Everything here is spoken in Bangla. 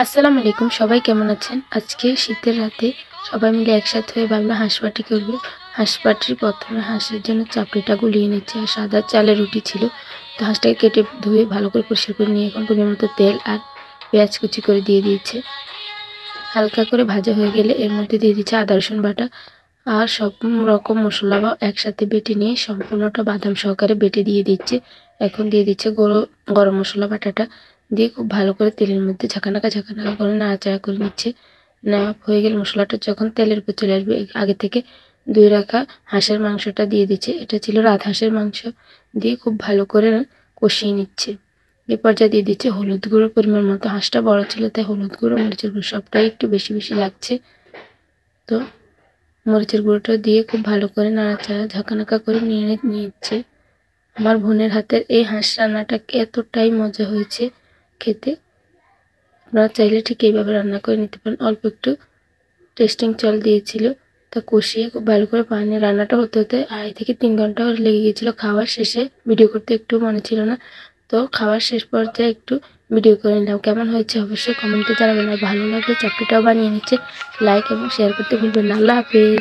আসসালামু আলাইকুম, সবাই কেমন আছেন? আজকে শীতের রাতে সবাই মিলে একসাথে হয়ে ভাবলাম হাঁস পাটি করব। হাঁস পাটির প্রথমে হাঁসের জন্য চাপড়িটা গুলিয়ে নিচ্ছে আর সাদা চালের রুটি ছিল। তো হাঁসটাকে কেটে ধুয়ে ভালো করে পরিষ্কার করে নিয়ে এখন পরিমাণ মতো তেল আর পেঁয়াজ কুচি করে দিয়ে দিয়েছে। হালকা করে ভাজা হয়ে গেলে এর মধ্যে দিয়ে দিচ্ছে আদা রসুন বাটা আর সব রকম মশলা একসাথে বেটে নিয়ে সম্পূর্ণটা বাদাম সহকারে বেটে দিয়ে দিচ্ছে। এখন দিয়ে দিচ্ছে গরম মশলা বাটাটা দিয়ে খুব ভালো করে তেলের মধ্যে ঝাঁকানাকা করে নাড়াচাড়া করে নিচ্ছে। নেওয়া হয়ে গেলে মশলাটা যখন তেলের উপর চলে আসবে আগে থেকে ধুয়ে রাখা হাঁসের মাংসটা দিয়ে দিচ্ছে। এটা ছিল রাজহাঁসের মাংস, দিয়ে খুব ভালো করে কষিয়ে নিচ্ছে। এ পর্যায়ে দিয়ে দিচ্ছে হলুদ গুঁড়ো পরিমাণ মতো। হাঁসটা বড় ছিল তাই হলুদ গুঁড়ো মরিচের গুঁড়ো সবটাই একটু বেশি বেশি লাগছে। তো মরিচের গুঁড়োটা দিয়ে খুব ভালো করে নাড়াচাড়া ঝাঁকানাকা করে নিয়ে নিচ্ছে। আমার বোনের হাতের এই হাঁস রান্নাটা এতটাই মজা হয়েছে খেতে, আপনারা চাইলে ঠিক এইভাবে রান্না করে নিতে পারেন। অল্প একটু টেস্টিং চাল দিয়েছিল, তা কষিয়ে খুব ভালো করে পানি রান্নাটা হতে হতে 2.5 থেকে 3 ঘন্টা লেগে গিয়েছিল। খাওয়ার শেষে ভিডিও করতে একটু মনে ছিল না, তো খাওয়ার শেষ পর্যায়ে একটু ভিডিও করে নিলাম। কেমন হয়েছে অবশ্যই কমেন্টে জানাবেন। আর ভালো লাগলে চাপড়িটাও বানিয়ে নিচ্ছে। লাইক এবং শেয়ার করতে ভুলবেন না। আল্লাহ হাফেজ।